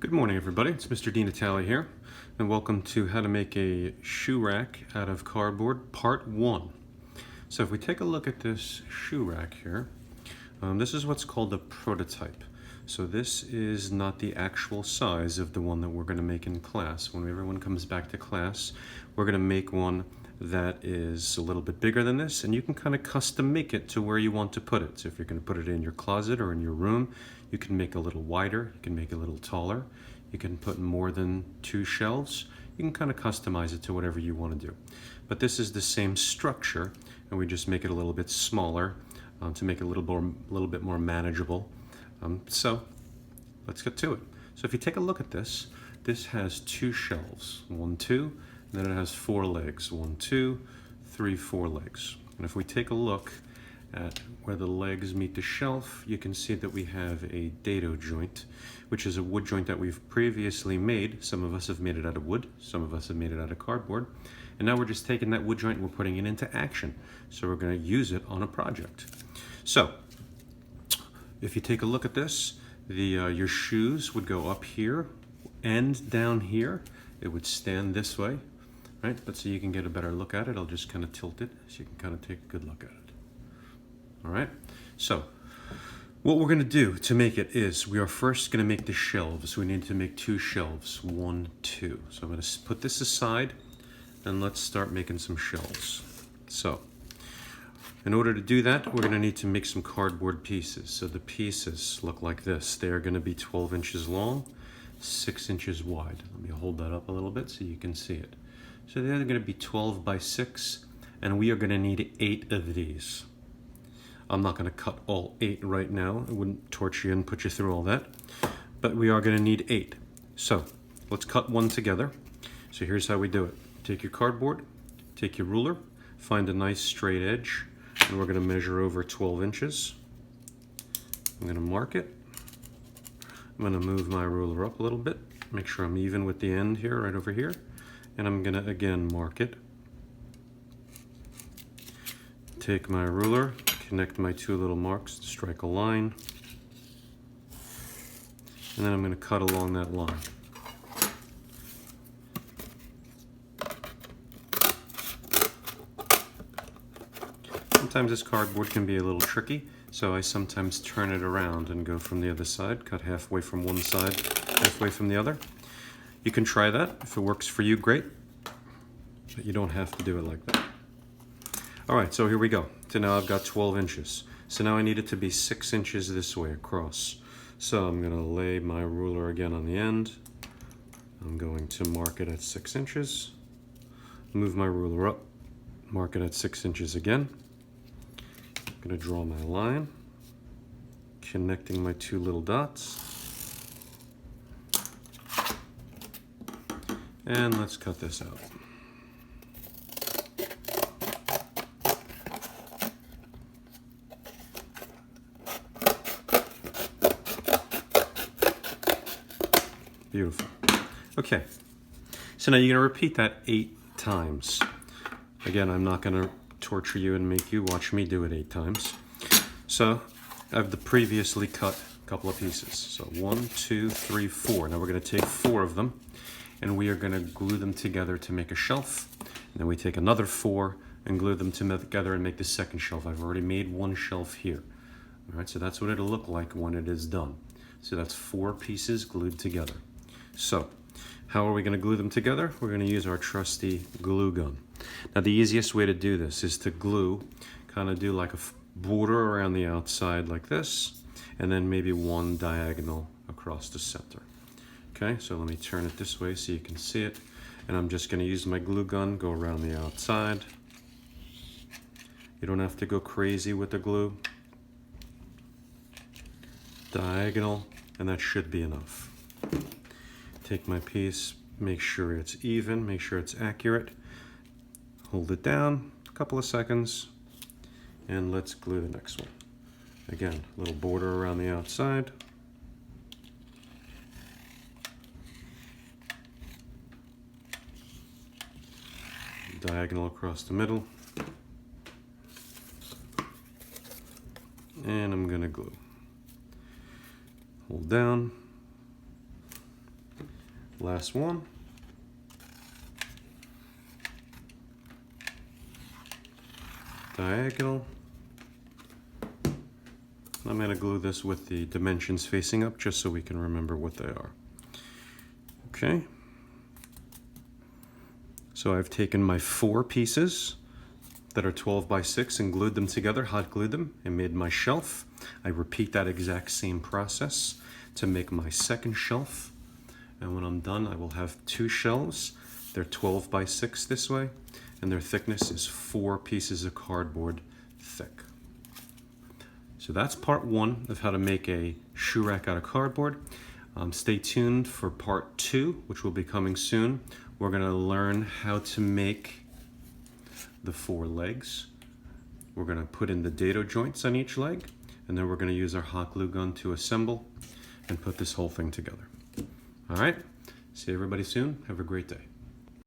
Good morning, everybody. It's Mr. Di Natale here, and welcome to How to Make a Shoe Rack Out of Cardboard, Part 1. So if we take a look at this shoe rack here, this is what's called a prototype. So this is not the actual size of the one that we're going to make in class. When everyone comes back to class, we're going to make one that is a little bit bigger than this, and you can kind of custom make it to where you want to put it. So if you're going to put it in your closet or in your room, you can make it a little wider, you can make it a little taller, you can put more than 2 shelves. You can kind of customize it to whatever you want to do. But this is the same structure, and we just make it a little bit smaller to make it a little bit more manageable. So let's get to it. So if you take a look at this, this has 2 shelves, 1, 2, and then it has 4 legs, 1, 2, 3, 4 legs. And if we take a look at where the legs meet the shelf, you can see that we have a dado joint, which is a wood joint that we've previously made. Some of us have made it out of wood, some of us have made it out of cardboard, and now we're just taking that wood joint and we're putting it into action. So we're going to use it on a project. So if you take a look at this, your shoes would go up here and down here. It would stand this way, right? But so you can get a better look at it, I'll just kind of tilt it so you can kind of take a good look at it. All right, so what we're going to do to make it is we are first going to make the shelves. We need to make 2 shelves, 1, 2. So I'm going to put this aside and let's start making some shelves. So in order to do that, we're going to need to make some cardboard pieces. So the pieces look like this. They are going to be 12 inches long, 6 inches wide. Let me hold that up a little bit so you can see it. So they're going to be 12 by 6, and we are going to need 8 of these. I'm not going to cut all 8 right now. It wouldn't torture you and put you through all that. But we are going to need 8. So let's cut one together. So here's how we do it. Take your cardboard, take your ruler, find a nice straight edge, and we're going to measure over 12 inches. I'm going to mark it. I'm going to move my ruler up a little bit, make sure I'm even with the end here, right over here. And I'm going to again mark it. Take my ruler, connect my 2 little marks, strike a line, and then I'm going to cut along that line. Sometimes this cardboard can be a little tricky, so I sometimes turn it around and go from the other side, cut halfway from one side, halfway from the other. You can try that. If it works for you, great, but you don't have to do it like that. All right, so here we go. So now I've got 12 inches. So now I need it to be 6 inches this way across. So I'm going to lay my ruler again on the end. I'm going to mark it at 6 inches. Move my ruler up, mark it at 6 inches again. I'm going to draw my line, connecting my 2 little dots. And let's cut this out. Beautiful. Okay, so now you're going to repeat that 8 times. Again, I'm not going to torture you and make you watch me do it 8 times. So I've previously cut a couple of pieces. So 1, 2, 3, 4. Now we're going to take 4 of them, and we are going to glue them together to make a shelf. And then we take another 4 and glue them together and make the second shelf. I've already made 1 shelf here. All right, so that's what it'll look like when it is done. So that's 4 pieces glued together. So how are we going to glue them together? We're going to use our trusty glue gun. Now the easiest way to do this is to glue, kind of do like a border around the outside like this, and then maybe 1 diagonal across the center. Okay, so let me turn it this way so you can see it. And I'm just going to use my glue gun, go around the outside. You don't have to go crazy with the glue. Diagonal, and that should be enough. Take my piece, make sure it's even, make sure it's accurate. Hold it down a couple of seconds, and let's glue the next one. Again, a little border around the outside. Diagonal across the middle. And I'm going to glue. Hold down. Last one. Diagonal. I'm going to glue this with the dimensions facing up just so we can remember what they are. Okay. So I've taken my 4 pieces that are 12 by 6 and glued them together, hot glued them, and made my shelf. I repeat that exact same process to make my second shelf. And when I'm done, I will have 2 shelves. They're 12 by 6 this way, and their thickness is 4 pieces of cardboard thick. So that's part 1 of how to make a shoe rack out of cardboard. Stay tuned for part 2, which will be coming soon. We're going to learn how to make the 4 legs. We're going to put in the dado joints on each leg, and then we're going to use our hot glue gun to assemble and put this whole thing together. All right, see everybody soon. Have a great day.